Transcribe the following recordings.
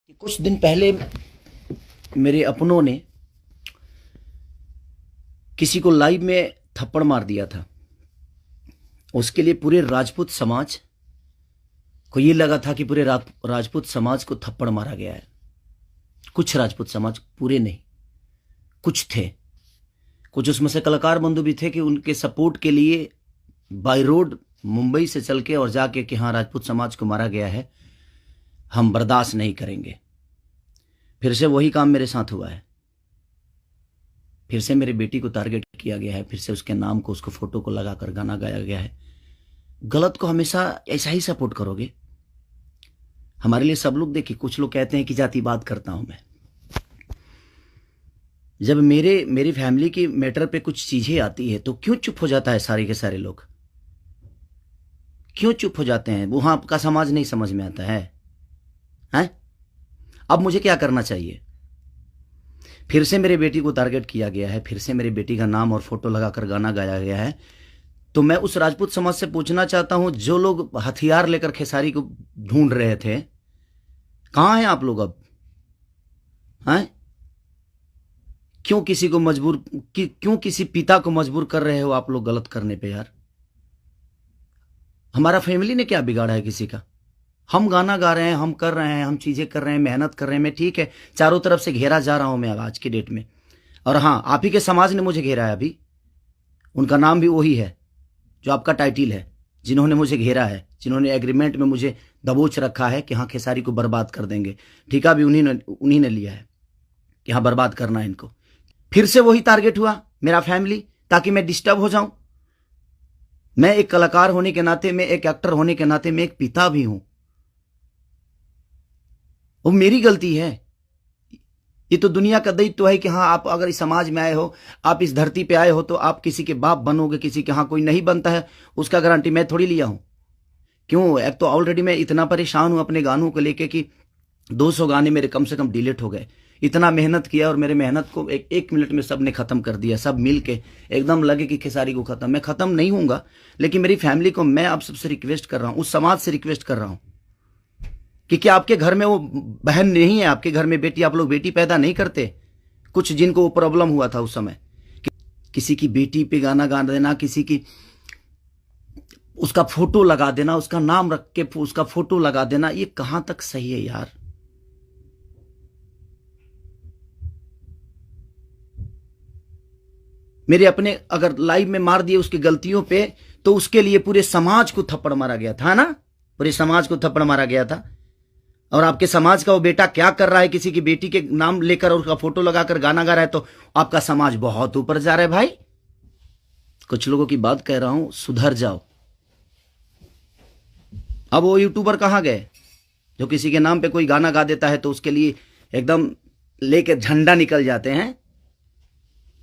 कि कुछ दिन पहले मेरे अपनों ने किसी को लाइव में थप्पड़ मार दिया था। उसके लिए पूरे राजपूत समाज को ये लगा था कि पूरे राजपूत समाज को थप्पड़ मारा गया है। कुछ राजपूत समाज, पूरे नहीं, कुछ थे। कुछ उसमें से कलाकार बंधु भी थे कि उनके सपोर्ट के लिए बाय रोड मुंबई से चल के और जाके कि हाँ, राजपूत समाज को मारा गया है, हम बर्दाश्त नहीं करेंगे। फिर से वही काम मेरे साथ हुआ है। फिर से मेरी बेटी को टारगेट किया गया है। फिर से उसके नाम को, उसको फोटो को लगाकर गाना गाया गया है। गलत को हमेशा ऐसा ही सपोर्ट करोगे? हमारे लिए सब लोग, देखिए, कुछ लोग कहते हैं कि जातिवाद करता हूं मैं। जब मेरी फैमिली की मैटर पे कुछ चीजें आती है तो क्यों चुप हो जाता है सारे के सारे लोग? क्यों चुप हो जाते हैं? वो आपका समाज नहीं समझ में आता है? हैं? अब मुझे क्या करना चाहिए? फिर से मेरी बेटी को टारगेट किया गया है। फिर से मेरी बेटी का नाम और फोटो लगाकर गाना गाया गया है। तो मैं उस राजपूत समाज से पूछना चाहता हूं, जो लोग हथियार लेकर खेसारी को ढूंढ रहे थे, कहां हैं आप लोग अब? हैं? क्यों किसी को मजबूर, क्यों किसी पिता को मजबूर कर रहे हो आप लोग गलत करने पे? यार, हमारा फैमिली ने क्या बिगाड़ा है किसी का? हम गाना गा रहे हैं, हम कर रहे हैं, हम चीजें कर रहे हैं, मेहनत कर रहे हैं। मैं ठीक है, चारों तरफ से घेरा जा रहा हूं मैं आज की डेट में। और हाँ, आप ही के समाज ने मुझे घेरा है अभी। उनका नाम भी वही है जो आपका टाइटिल है, जिन्होंने मुझे घेरा है, जिन्होंने एग्रीमेंट में मुझे दबोच रखा है कि हाँ, खेसारी को बर्बाद कर देंगे। ठेका भी उन्हीं ने लिया है कि हाँ, बर्बाद करना है इनको। फिर से वही टारगेट हुआ, मेरा फैमिली, ताकि मैं डिस्टर्ब हो जाऊं। मैं एक कलाकार होने के नाते, मैं एक एक्टर होने के नाते, मैं एक पिता भी हूं। वो मेरी गलती है। ये तो दुनिया का दायित्व है कि हाँ, आप अगर इस समाज में आए हो, आप इस धरती पे आए हो, तो आप किसी के बाप बनोगे, किसी के। हाँ, कोई नहीं बनता है उसका गारंटी मैं थोड़ी लिया हूं। क्यों? एक तो ऑलरेडी मैं इतना परेशान हूं अपने गानों को लेके कि 200 गाने मेरे कम से कम डिलीट हो गए। इतना मेहनत किया और मेरे मेहनत को एक मिनट में सबने खत्म कर दिया। सब मिल के एकदम लगे कि खेसारी को खत्म। मैं खत्म नहीं हूंगा, लेकिन मेरी फैमिली को मैं आप सबसे रिक्वेस्ट कर रहा हूं, उस समाज से रिक्वेस्ट कर रहा हूं कि क्या आपके घर में वो बहन नहीं है? आपके घर में बेटी, आप लोग बेटी पैदा नहीं करते? कुछ जिनको वो प्रॉब्लम हुआ था उस समय, किसी की बेटी पे गाना गा देना, किसी की उसका फोटो लगा देना, उसका नाम रख के उसका फोटो लगा देना, ये कहां तक सही है यार? मेरे अपने अगर लाइव में मार दिए उसकी गलतियों पे, तो उसके लिए पूरे समाज को थप्पड़ मारा गया था ना? पूरे समाज को थप्पड़ मारा गया था। और आपके समाज का वो बेटा क्या कर रहा है? किसी की बेटी के नाम लेकर और उसका फोटो लगाकर गाना गा रहा है, तो आपका समाज बहुत ऊपर जा रहा है भाई। कुछ लोगों की बात कह रहा हूं, सुधर जाओ। अब वो यूट्यूबर कहां गए जो किसी के नाम पे कोई गाना गा देता है तो उसके लिए एकदम लेके झंडा निकल जाते हैं?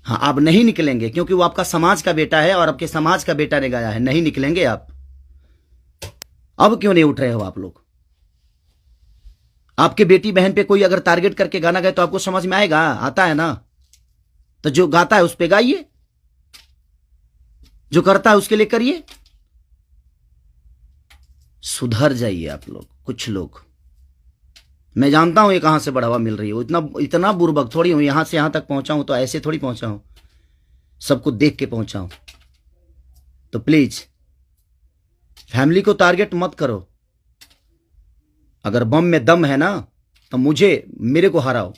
हाँ, आप नहीं निकलेंगे, क्योंकि वो आपका समाज का बेटा है और आपके समाज का बेटा ने गाया है। नहीं निकलेंगे आप। अब क्यों नहीं उठ रहे हो आप लोग? आपके बेटी बहन पे कोई अगर टारगेट करके गाना गाए तो आपको समझ में आएगा? आता है ना? तो जो गाता है उस पे गाइए, जो करता है उसके लिए करिए। सुधर जाइए आप लोग, कुछ लोग। मैं जानता हूं ये कहां से बढ़ावा मिल रही है। इतना बुर्बक थोड़ी हूं। यहां से यहां तक पहुंचा हूं तो ऐसे थोड़ी पहुंचा हूं, सबको देख के पहुंचा हूं। तो प्लीज फैमिली को टारगेट मत करो। अगर बम में दम है ना, तो मेरे को हराओ।